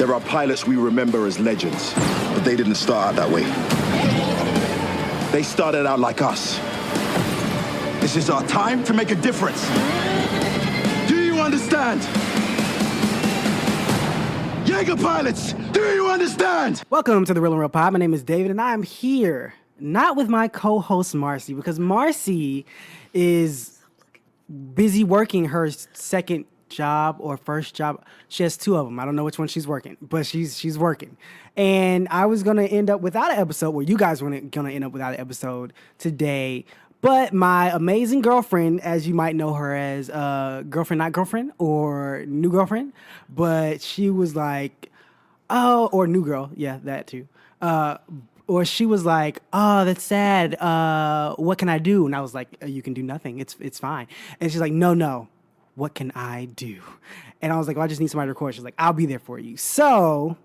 There are pilots we remember as legends, but they didn't start out that way. They started out like us. This is our time to make a difference. Do you understand? Jaeger pilots, do you understand? Welcome to the Real and Real Pod. My name is David, and I'm here not with my co-host Marcy, because Marcy is busy working her second job or first job. She has two of them. I don't know which one she's working, but she's working. And I was gonna end up without an episode. Well, you guys were gonna end up without an episode today. But my amazing girlfriend, as you might know her as girlfriend, not girlfriend, or new girlfriend, but she was like, oh, or new girl, yeah, that too. Or she was like, oh, that's sad. What can I do? And I was like, you can do nothing. It's fine. And she's like, no. What can I do? And I was like, well, I just need somebody to record. She's like, I'll be there for you. So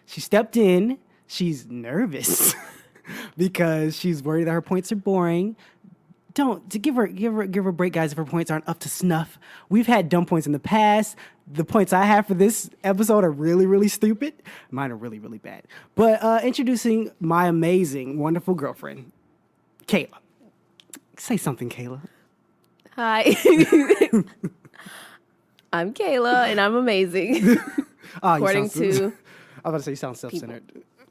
she stepped in. She's nervous because she's worried that her points are boring. Give her a break, guys, if her points aren't up to snuff. We've had dumb points in the past. The points I have for this episode are really, really stupid. Mine are really, really bad. But introducing my amazing, wonderful girlfriend, Kayla. Say something, Kayla. Hi. I'm Kayla, and I'm amazing. According to... I was about to say you sound self-centered.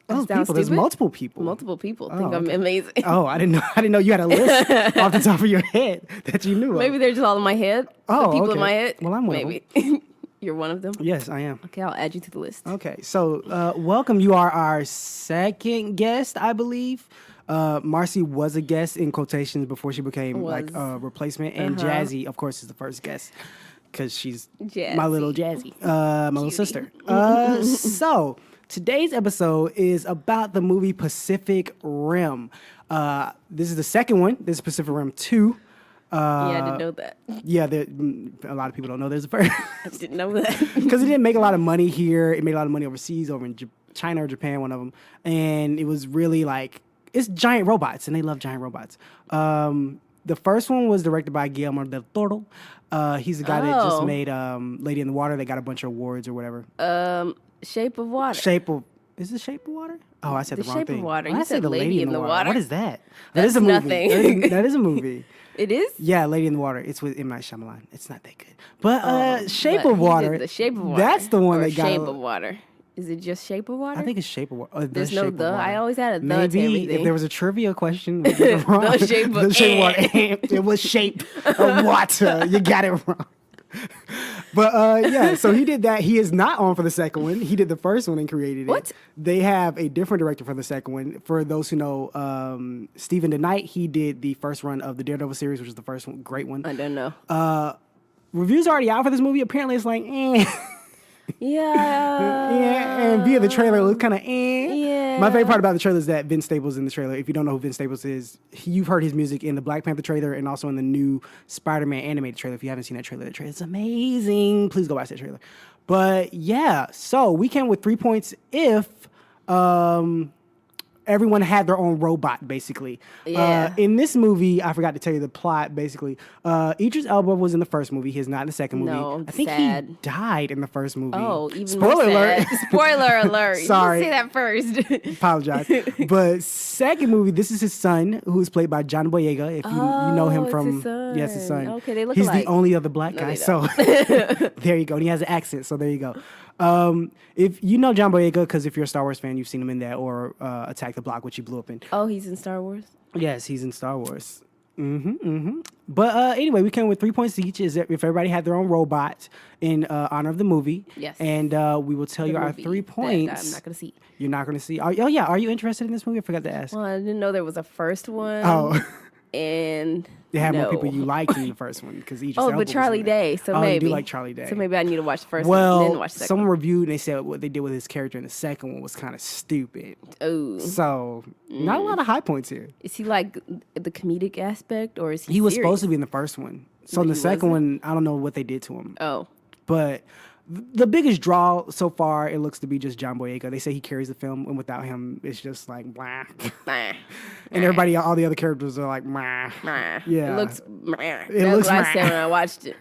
Oh, Sound people. There's stupid? multiple people. Multiple people think I'm okay. amazing. Oh, I didn't know you had a list off the top of your head that you knew of. Maybe they're just all in my head. Oh, the people okay. in my head. Well, I'm one of Maybe. You're one of them? Yes, I am. Okay, I'll add you to the list. Okay, so welcome. You are our second guest, I believe. Marcy was a guest in quotations before she became like a replacement, and Jazzy, of course, is the first guest because she's my little Jazzy, my little sister. So today's episode is about the movie Pacific Rim. This is the second one. This is Pacific Rim 2. Yeah, I didn't know that. Yeah, a lot of people don't know there's a first. I didn't know that. Because it didn't make a lot of money here. It made a lot of money overseas, over in China or Japan, one of them. And it was really like, it's giant robots, and they love giant robots. The first one was directed by Guillermo del Toro. He's the guy that just made Lady in the Water. They got a bunch of awards or whatever. Shape of Water. Is it Shape of Water? Oh, I said the wrong Shape thing. of Water. Why You did I say said the Lady in the Water. What is that? That's that is a movie. nothing. That is a movie. It is? Yeah, Lady in the Water. It's with M. Night Shyamalan. It's not that good. But Shape But of he Water. did the Shape of Water. That's the one or that got. Shape of Water. Is it just Shape of Water? I think it's Shape of Water. There's no Shape of the. Water. I always had a the to Maybe everything. if there was a trivia question, we get it wrong. The Shape of The Shape of Water. It was Shape of Water. You got it wrong. But yeah, so he did that. He is not on for the second one. He did the first one and created it. What? They have a different director for the second one. For those who know, Stephen DeKnight, he did the first run of the Daredevil series, which is the first one, great one. I don't know. Reviews are already out for this movie. Apparently, it's like, Yeah. yeah, and via the trailer, it looks kind of Yeah. My favorite part about the trailer is that Vince Staples in the trailer. If you don't know who Vince Staples is, you've heard his music in the Black Panther trailer and also in the new Spider-Man animated trailer. If you haven't seen that trailer is amazing. Please go watch that trailer. But yeah, so we came with 3 points if everyone had their own robot, basically. Yeah. In this movie, I forgot to tell you the plot, basically. Idris Elba was in the first movie. He's not in the second movie. No, I think sad. he died in the first movie. Oh, even Spoiler more alert. sad. Spoiler alert. Sorry. You didn't say that first. Apologize. But second movie, this is his son, who's played by John Boyega. If you know him it's from... his son. Yes, his son. Okay, they look He's alike. the only other black guy. they So there you go. And he has an accent, so there you go. If you know John Boyega, because if you're a Star Wars fan, you've seen him in that, or Attack the Block, which he blew up in. Oh, he's in Star Wars? Yes, he's in Star Wars. But anyway, we came with 3 points each. Is if everybody had their own robot in honor of the movie. Yes. And we will tell you our Movie 3 that points. I'm not going to see. You're not going to see. Oh yeah. Are you interested in this movie? I forgot to ask. Well, I didn't know there was a first one. Oh. And They had more no. people you liked in the first one because each. Oh, but Charlie Day. So oh, maybe. you do like Charlie Day. So maybe I need to watch the first one and Well, then watch the second someone reviewed and they said what they did with his character in the second one was kind of stupid. one. Oh. So not a lot of high points here. Is he like the comedic aspect or is he He was serious? supposed to be in the first one. So in But the he second wasn't? one, I don't know what they did to him. Oh. But The biggest draw so far, it looks to be just John Boyega. They say he carries the film, and without him, it's just like blah. Nah. And everybody, all the other characters are like blah. Nah. Yeah. It looks. That's looks what I said when I watched it.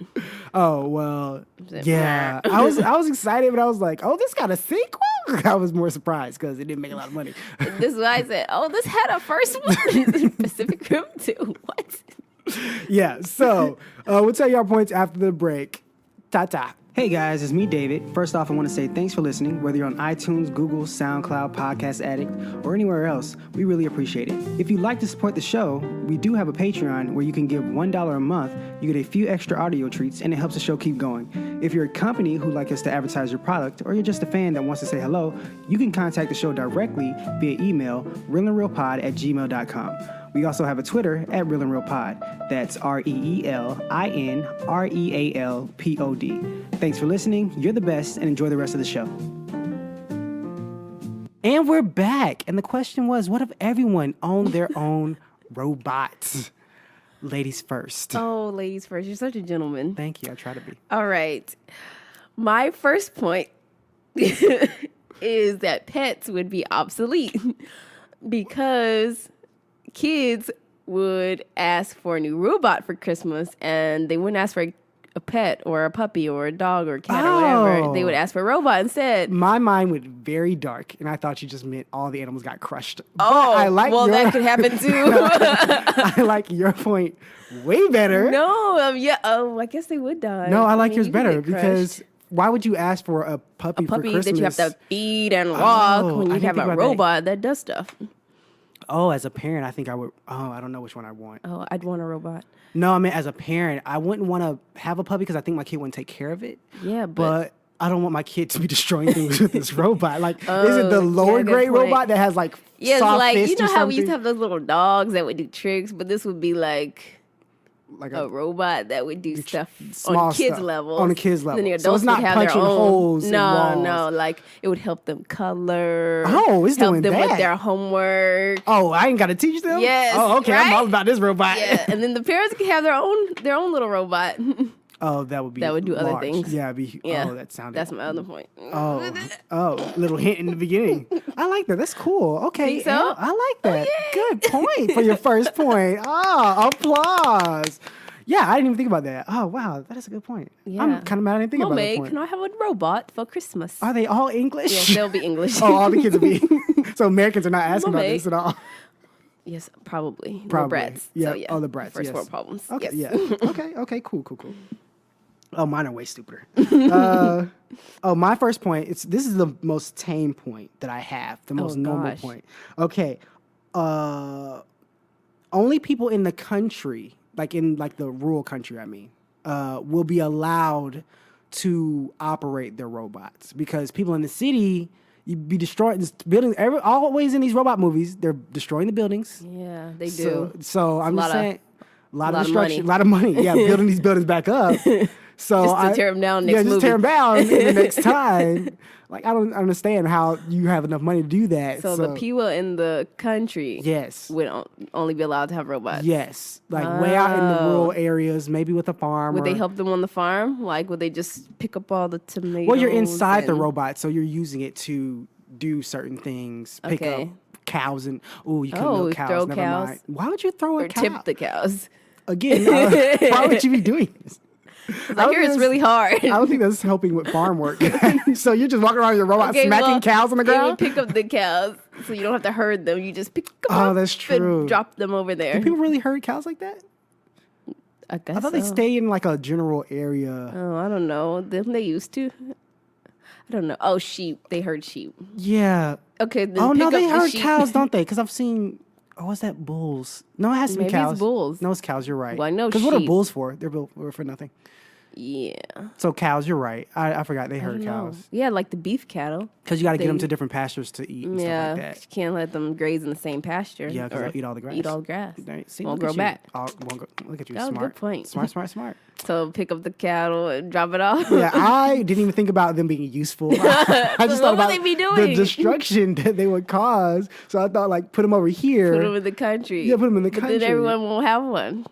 Oh well, Said, yeah. I was excited, but I was like, oh, this got a sequel. I was more surprised because it didn't make a lot of money. This is why I said, oh, this had a first one. Pacific Rim 2. What? Yeah. So we'll tell you our points after the break. Ta-ta. Hey guys, it's me, David. First off, I want to say thanks for listening. Whether you're on iTunes, Google, SoundCloud, Podcast Addict, or anywhere else, we really appreciate it. If you'd like to support the show, we do have a Patreon where you can give $1 a month. You get a few extra audio treats, and it helps the show keep going. If you're a company who'd like us to advertise your product, or you're just a fan that wants to say hello, you can contact the show directly via email, realandrealpod@gmail.com. We also have a Twitter @RealAndRealPod. That's RealAndRealPod. Thanks for listening. You're the best, and enjoy the rest of the show. And we're back. And the question was, what if everyone owned their own robots? Ladies first. Oh, ladies first. You're such a gentleman. Thank you. I try to be. All right. My first point is that pets would be obsolete because kids would ask for a new robot for Christmas and they wouldn't ask for a pet or a puppy or a dog or a cat or whatever. They would ask for a robot instead. My mind went very dark, and I thought you just meant all the animals got crushed. Oh, but I like that could happen too. I like your point way better. No, yeah. Oh, I guess they would die. No, I like mean, yours you could better get crushed. because why would you ask for a puppy for Christmas? That you have to feed and walk when I you didn't have think a about robot that does stuff. Oh, as a parent, I think I would. Oh, I don't know which one I want. Oh, I'd want a robot. No, I mean, as a parent, I wouldn't want to have a puppy because I think my kid wouldn't take care of it. Yeah, but I don't want my kid to be destroying things with this robot. Like, is it the lower good grade point. robot that has like Yeah, it's soft like, fist you know or how we used to something? have those little dogs that would do tricks, but this would be like like a robot that would do stuff small on kids' stuff. level. On a kid's level. Then the So it's adults not would have their punching own. holes in walls. No, like it would help them color. Oh, it's help doing them that. with their homework. Oh, I ain't got to teach them? Yes, Oh, okay. I'm right? all about this robot. Yeah, and then the parents could have their own little robot. Oh, that would be That would do other large. things. Yeah, it'd be. Yeah, Oh, that sounded. That's my other point. Oh, little hint in the beginning. I like that. That's cool. Okay, Think so? Anna, I like that. Good point for your first point. Oh, applause. Yeah, I didn't even think about that. Oh, wow, that is a good point. Yeah. I'm kind of mad I didn't think about that Mommy, point. can I have a robot for Christmas? Are they all English? Yes, they'll be English. Oh, all the kids will be. So Americans are not asking about Mommy. this at all. Yes, probably. Probably. We're brats. Yeah. So, yeah. Oh, the brats. First yes. world problems. Okay. Yes. Yeah. Okay. Cool. Oh, mine are way stupider. My first point. This is the most tame point that I have. The most normal gosh. point. Okay. Only people in the country, like in the rural country, I mean, will be allowed to operate their robots because people in the city. You'd be destroying buildings. Always in these robot movies, they're destroying the buildings. Yeah, they do. So I'm just saying, a lot of destruction, money. a lot of money. Yeah, building these buildings back up. So Just to tear 'em down next Yeah, just tear them movie. down in the next time. Like I don't understand how you have enough money to do that. So the people in the country Yes. would only be allowed to have robots. Yes, like way out in the rural areas, maybe with a farm. Would they help them on the farm? Like, would they just pick up all the tomatoes? Well, you're inside the and- robot, so you're using it to do certain things. Pick Okay. up cows and you can Oh, milk cows. throw Never cows. mind. Why would you throw a Or cow? tip the cows. Again, why would you be doing this? I hear it's really hard. I don't think that's helping with farm work. So you're just walking around with your robot smacking cows on the It would ground? pick up the cows, so you don't have to herd them. You just pick them Oh, up that's and true. drop them over there. Do people really herd cows like that? I guess I thought they so. stay in like a general area. Oh, I don't know. Didn't they used to? I don't know. Oh, sheep. They herd sheep. Yeah. Okay. Then Oh, no, pick they up the herd sheep. cows, don't they? Because I've seen, what's that, bulls? No, it has to be Maybe cows. it's bulls. No, it's cows, you're right. Well, I know Because what are sheep. bulls for? They're built for nothing. Yeah. So cows, you're right. I forgot they I herd don't know. cows. Yeah, like the beef cattle. Because you got to get them They- to different pastures to eat and Yeah, stuff like that. you can't let them graze in the same pasture. Yeah, because or they'll eat all the grass. Eat all the grass. Right. See, Won't look grow at you. back. Look at you, That was a smart. good point. Smart. So pick up the cattle and drop it off. Yeah, I didn't even think about them being useful. I just what thought would about they be the doing? destruction that they would cause. So I thought, like, put them over here. Put them in the country. Yeah, put 'em in the But country. then everyone won't have one.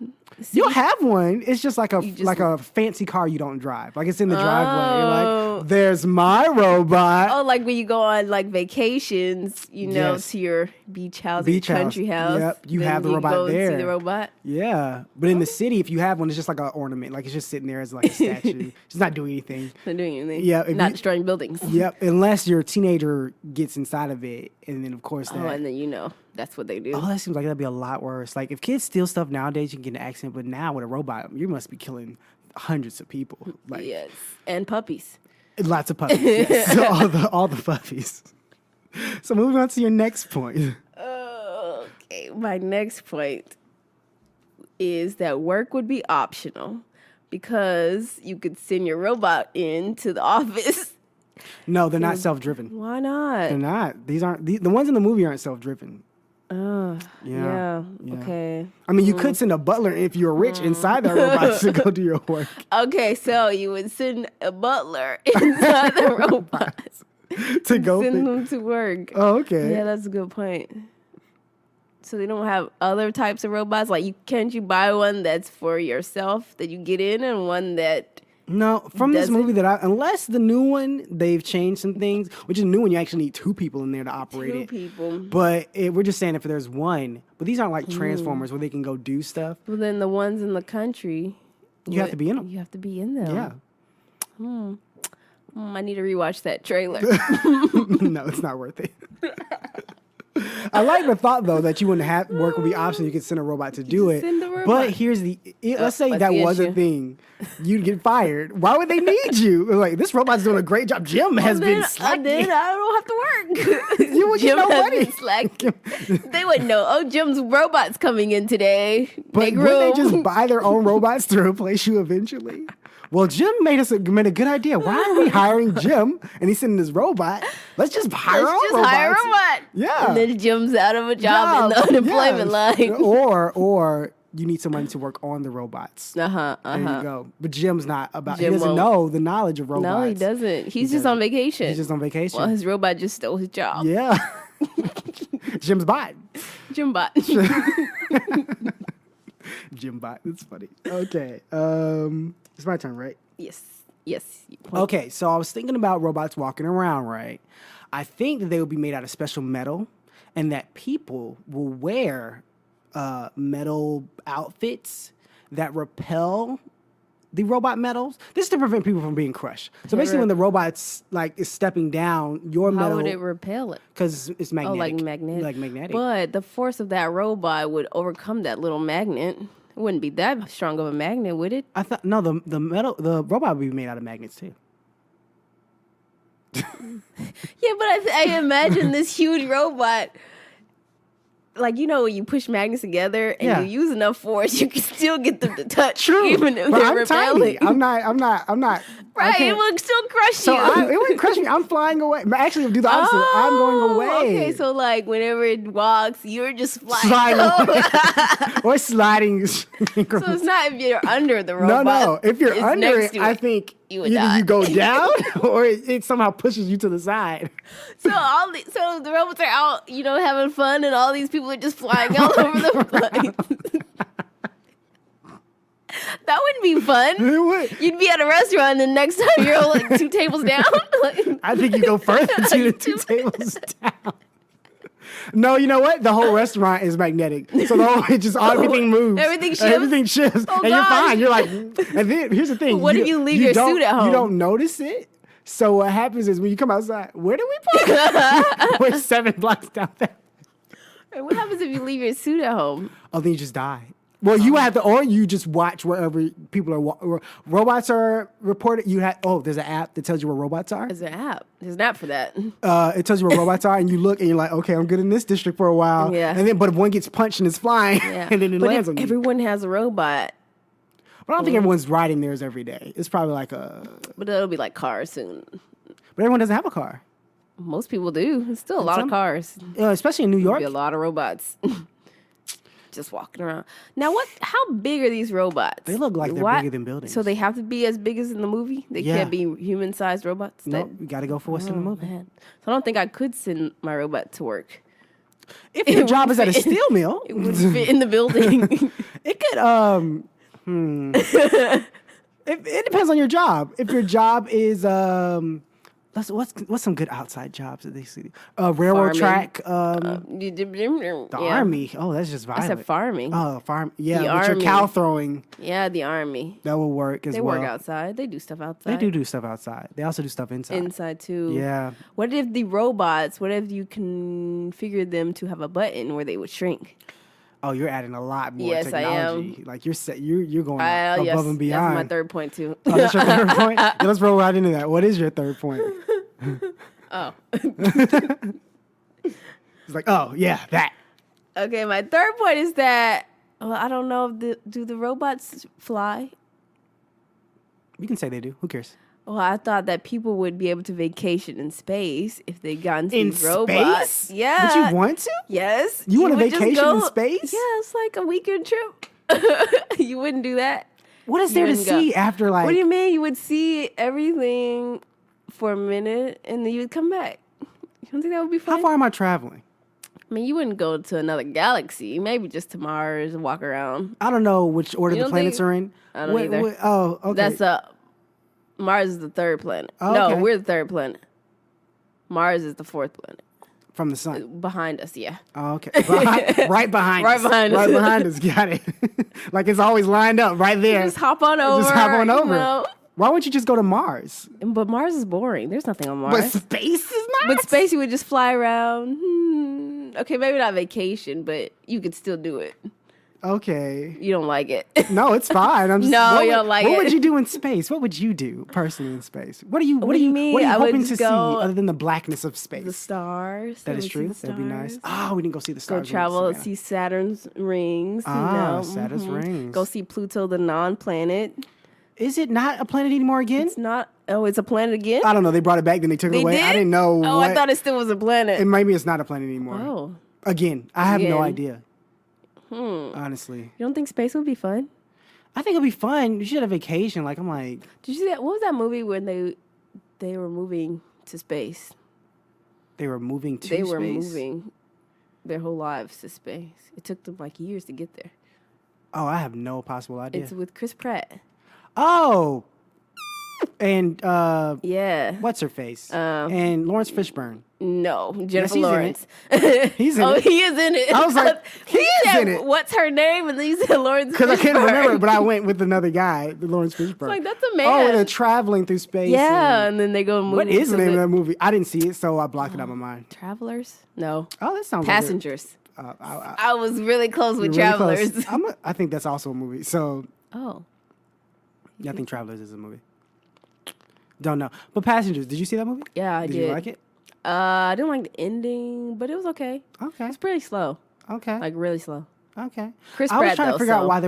You'll have one. It's just like just- like a fancy car you don't drive. Like it's in the driveway. You're Oh. like, there's my robot. Oh, like when you go on like vacations, Yes. to your beach house, Beach your house. country house. Yep, you then have the you robot go and see there. the robot. Yeah, but in the city, if you have one, it's just like an ornament. Like it's just sitting there as like a statue. It's not doing anything. Not doing anything. Yeah, if Not you- destroying buildings. Yep, unless your teenager gets inside of it, and then of course that. Oh, and then that's what they do. Oh, that seems like that'd be a lot worse. Like if kids steal stuff nowadays, you can get in an accident. But now with a robot, you must be killing hundreds of people. Like Yes, and puppies. lots of puppies. Yes. So all the puppies. So moving on to your next point. Okay, my next point is that work would be optional because you could send your robot into the office. No, they're not self-driven. Why not? They're not. These aren't the ones in the movie aren't self-driven. Yeah. Yeah. Okay. I mean, you could send a butler if you're rich inside that robot to go do your work. Okay, so you would send a butler inside the robot. To go. Send them to work. Oh, okay. Yeah, that's a good point. So they don't have other types of robots? Like, can't you buy one that's for yourself that you get in and one that... No, from this Does it? movie unless the new one, they've changed some things, which is new one, you actually need two people in there to operate Two it. people. But we're just saying if there's one, but these aren't like Hmm. Transformers where they can go do stuff. Well, then the ones in the country... You have to be in them. You have to be in them. Yeah. I need to rewatch that trailer. No, it's not worth it. I like the thought though that you wouldn't have work would be optional. You could send a robot to do just it. send a robot. But here's let's say what's that the was a issue? thing. You'd get fired. Why would they need you? Like this robot's doing a great job. Jim has been slacking. Then I don't have to work. You would get Jim no has money. been slacking. They wouldn't know. Oh, Jim's robot's coming in today. But Make would they room. just buy their own robots to replace you eventually? Well, Jim made a good idea. Why are we hiring Jim and he's sending his robot? Let's just hire our Let's own just robots. hire a robot. Yeah. And then Jim's out of a job in the unemployment line. Or you need someone to work on the robots. There you Uh-huh. go. But Jim's not about. Jim he doesn't won't. know the knowledge of robots. No, he doesn't. He's just on vacation. He's just on vacation. Well, his robot just stole his job. Yeah. Jim's bot. Jim bot. Jim bot. That's funny. Okay. It's my turn, right? Yes. Yes. Okay, so I was thinking about robots walking around, right? I think that they would be made out of special metal and that people will wear metal outfits that repel the robot metals. This is to prevent people from being crushed. So basically when the robot's like is stepping down, your How metal would it repel it? because it's magnetic. Oh, like magnetic. Like magnetic. But the force of that robot would overcome that little magnet. It wouldn't be that strong of a magnet, would it? I thought the robot would be made out of magnets too. Yeah, but I imagine this huge robot. Like, when you push magnets together and Yeah. you use enough force, you can still get them to touch. True. Even if But they're I'm repelling. tiny. I'm not. I Right, it can't- will still crush So you. it wouldn't crush me. I'm flying away. Actually, do the opposite. I'm going away. Okay, so like whenever it walks, you're just flying. Sliding Oh. or sliding. So it's not if you're under the no, robot. no. If you're it's under next it, to I think you would either die. you go down or it somehow pushes you to the side. So so the robots are out, having fun, and all these people are just flying all over the place. That wouldn't be fun. It would. You'd be at a restaurant, and the next time you're like 2 tables down. Like, I think you go further to the two tables down. No, you know what? The whole restaurant is magnetic, so everything moves. Everything shifts? Everything shifts, Oh, and you're gosh. fine. You're like, and then here's the thing. What if you leave your don't- suit at home? You don't notice it. So what happens is when you come outside, where do we park? We're 7 blocks down there. what happens if you leave your suit at home? Oh, then you just die. Well, you have to, or you just watch wherever people are. Robots are reported. There's an app that tells you where robots are. There's an app. There's an app for that. It tells you where robots are, and you look and you're like, okay, I'm good in this district for a while. Yeah. And then, but if one gets punched and it's flying, Yeah. and then it But lands if on you. everyone has a robot, But I don't think everyone's riding theirs every day. It's probably like but it'll be like cars soon. but everyone doesn't have a car, Most people do. It's still a lot some- of cars. especially in New York. Be a lot of robots just walking around. Now, how big are these robots? They look like they're bigger than buildings. So they have to be as big as in the movie. They Yeah. can't be human-sized robots. No, you got to go for what's in the movie. Man. So I don't think I could send my robot to work. If your job is at a steel mill, It would fit in the building. it could it depends on your job. If your job is what's some good outside jobs that they see? Railroad Farming. track, The the army. Oh, that's just I violent. said farming. Oh, farm. Yeah, The with your cow army. throwing, Yeah, the army. that will work as They well. work outside. They do stuff outside. They do stuff outside. They also do stuff inside. Inside too. Yeah. What if the robots? What if you configure them to have a button where they would shrink? Oh, you're adding a lot more Yes, I am. technology. Like you're going above Yes, and beyond. that's my third point too. Oh, that's your third point? Yeah, let's roll right into that. What is your third point? Oh. It's like, oh, yeah, that. Okay, my third point is that I don't know if do the robots fly? You can say they do. Who cares? Well, I thought that people would be able to vacation in space if they got into In these robots. space? Yeah. Would you want to? Yes. You want a would just vacation in space? Yeah, it's like a weekend trip. You wouldn't do that? What is You there to wouldn't go. see after like? What do you mean? You would see everything for a minute and then you would come back. You don't think that would be fun? How far am I traveling? I mean, you wouldn't go to another galaxy. Maybe just to Mars and walk around. I don't know which order You the don't planets think- are in. I don't either. Oh, okay. That's Mars is the third planet. Oh, No, okay. we're the third planet. Mars is the fourth planet. From the sun. Behind us, yeah. Oh, okay. Right behind Right us. behind us. Right behind us. Got it. Like it's always lined up right there. Just hop on over. Just hop on you over. know. Why wouldn't you just go to Mars? But Mars is boring. There's nothing on But Mars. space is not. But space, you would just fly around. Okay, maybe not vacation, but you could still do it. Okay. You don't like it. No, it's fine. I'm just, No, what you would- don't like What it. would you do in space? What would you do personally in space? What do you mean? What are you I would hoping to just see go- other than the blackness of space? The stars. That I is would see true. the That'd be nice. stars. Oh, we didn't go see the Go stars. travel, and see Saturn's rings. Ah, you know. Saturn's rings. Go see Pluto, the non-planet. Is it not a planet anymore again? It's not. Oh, it's a planet again. I don't know. They brought it back, then they took it They away. did? I didn't know. Oh, what, I thought it still was a planet. maybe it's not a planet anymore. Oh, Again, I have no Again. idea. Honestly, you don't think space would be fun? I think it'd be fun. You should have a vacation. Like I'm like, Did you see that? What was that movie when they were moving to space? they were moving to They space. were moving their whole lives to space. It took them like years to get there. Oh, I have no possible idea. It's with Chris Pratt. Oh, and Yeah. what's her face? And Lawrence Fishburne. No, Jennifer he's in Lawrence. He's in Oh, it. he is in it. I was like, he You is said, in it. What's her name? And then you said Lawrence. Because I couldn't Fishburne. remember, but I went with another guy, the Lawrence Fishburne. Like, that's a man. Oh, they're traveling through space. Yeah, and- and then they go and move. what is the to name of that movie? I didn't see it, so I blocked it out of my mind. Travelers? No. Oh, that sounds like it. Passengers. I- I was really close with You're really close. Travelers. I think that's also a movie. So Oh. yeah, I think Travelers is a movie. Don't know. But Passengers, did you see that movie? Yeah, I Did did. you like it? I didn't like the ending, but it was okay. Okay. It's pretty slow. Okay. Like, really slow. Okay. Chris I was Pratt, trying to though, figure out so- why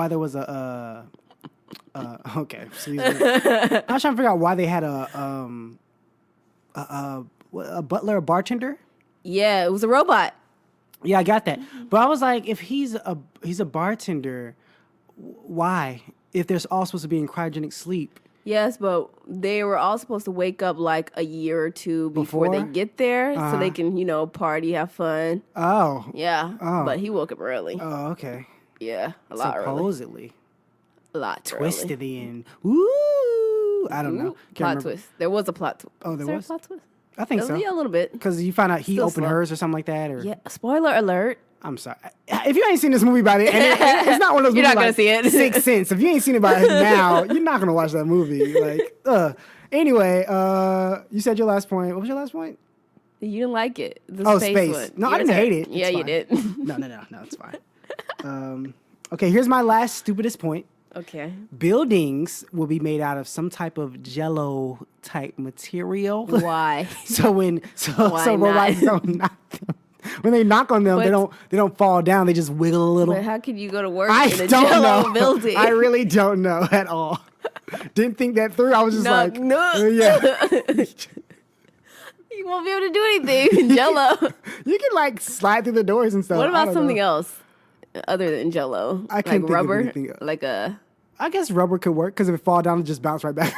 there was a okay. Excuse me. I was trying to figure out why they had a butler, a bartender. Yeah, it was a robot. Yeah, I got that. But I was like, if he's a bartender, why? If they're all supposed to be in cryogenic sleep. Yes, but they were all supposed to wake up like a year or two before they Before? get there so they can, party, have fun. Oh. Yeah. Oh. But he woke up early. Oh, okay. Yeah, a lot early. Supposedly. A lot Twisted early. the end. Ooh. I don't know. Ooh, Can't plot remember. twist. There was a plot twist. Oh, there there was? a plot twist? I think so. Yeah, a little bit. Because you find out he Still opened slow. hers or something like that. Or Yeah. Spoiler alert. I'm sorry. If you ain't seen this movie by the it's not one of those You're movies not gonna like see it. Sixth Sense. If you ain't seen it by now, you're not gonna watch that movie. Anyway, you said your last point. What was your last point? You didn't like it. The Oh, space space. one. No, I Your didn't turn. hate it. Yeah, It's you fine. did. No, it's fine. Okay, here's my last stupidest point. Okay. Buildings will be made out of some type of jello type material. Why? So Why robots not? don't knock them. When they knock on them, But- they don't fall down. They just wiggle a little. But how can you go to work I in a don't Jell-O know. building? I really don't know at all. Didn't think that through. I was just Knock, like, knock. yeah. You won't be able to do anything in Jell-O. You can like slide through the doors and stuff. What I about don't something know. else other than Jell-O? I like can't think of rubber, anything else. like a I guess rubber could work because if it fall down, it just bounce right back.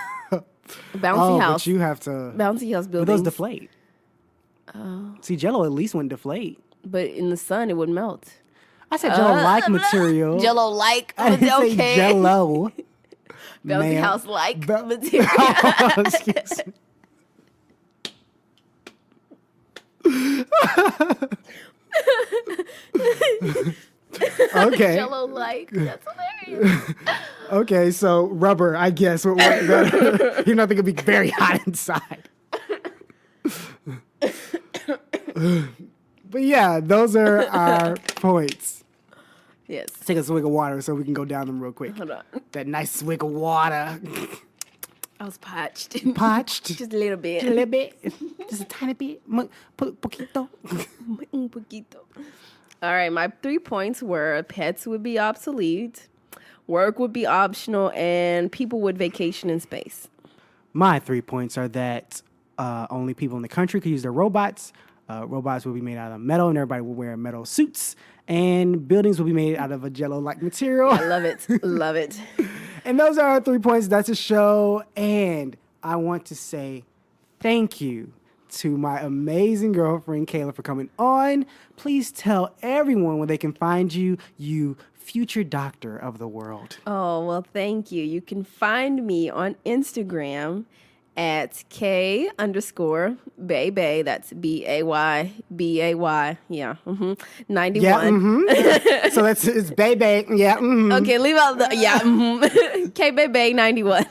bouncy house. But you have to. Bouncy house But buildings. those deflate. See, Jello at least wouldn't deflate. But in the sun, it would melt. I said Jello-like material. Jello-like. I didn't say Okay. Jello. Bouncy Ma'am. house-like Be- material. Excuse me. Okay. Jello-like. That's hilarious. Okay, so rubber, I guess. You're not going to be very hot inside. But yeah, those are our points. Yes. Take a swig of water so we can go down them real quick. Hold on. That nice swig of water. I was parched. Parched. Just a little bit. A little bit. Just a tiny bit. Poquito. Un poquito. All right, my 3 points were pets would be obsolete, work would be optional, and people would vacation in space. My 3 points are that only people in the country could use their robots. Robots will be made out of metal, and everybody will wear metal suits. And buildings will be made out of a Jello-like material. I love it. Love it. And those are our 3 points. That's a show. And I want to say thank you to my amazing girlfriend, Kayla, for coming on. Please tell everyone where they can find you, you future doctor of the world. Oh, well, thank you. You can find me on Instagram at K_Bay. That's BAYBAY. Yeah. 91. Yeah, so it's baby. Yeah. Okay, leave out the, K_Bay 91.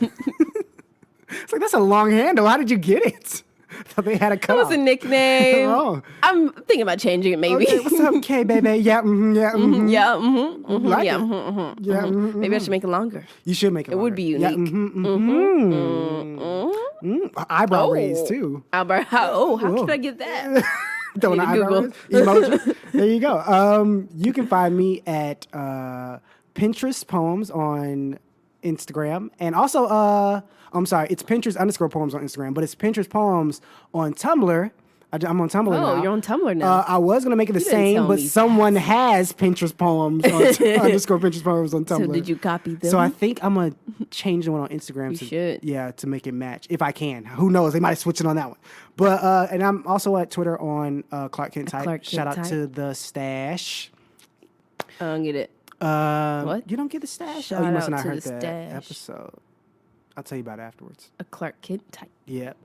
It's like, that's a long handle. How did you get it? I thought they had a That cut. was a nickname. Oh. I'm thinking about changing it maybe. Okay, what's up, K baby? Yeah, yeah, Yeah, Like yeah, it. Yeah, Maybe I should make it longer. You should make it. It would be Yeah, unique. eyebrow Oh. raise too. Albert, how should I get that? Don't Need to eyebrow Google. raise. Emoji. There you go. You can find me at Pinterest Poems on Instagram, and also I'm sorry, it's Pinterest_Poems on Instagram, but it's Pinterest Poems on Tumblr. I'm on Tumblr now. Oh, you're on Tumblr now. I was gonna make it the didn't same, tell but me someone has Pinterest Poems on _Pinterest Poems on Tumblr. So did you copy them? So I think I'm gonna change the one on Instagram. You to, should. Yeah, to make it match if I can. Who knows? They might have switched it on that one. But and I'm also at Twitter on Clark Kent Type. Clark Kent Shout out Type. to the stash. I don't get it. What? You don't get the stash? Shout you must out not to heard the that stash. episode. I'll tell you about it afterwards. A Clark Kent type. Yep.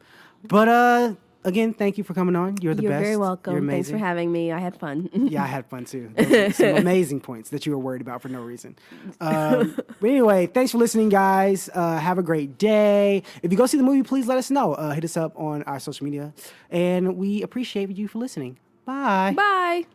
But again, thank you for coming on. You're the You're best. very welcome. You're Thanks for amazing. having me. I had fun. Yeah, I had fun too. Those were some amazing points that you were worried about for no reason. But anyway, thanks for listening, guys. Have a great day. If you go see the movie, please let us know. Hit us up on our social media. And we appreciate you for listening. Bye. Bye.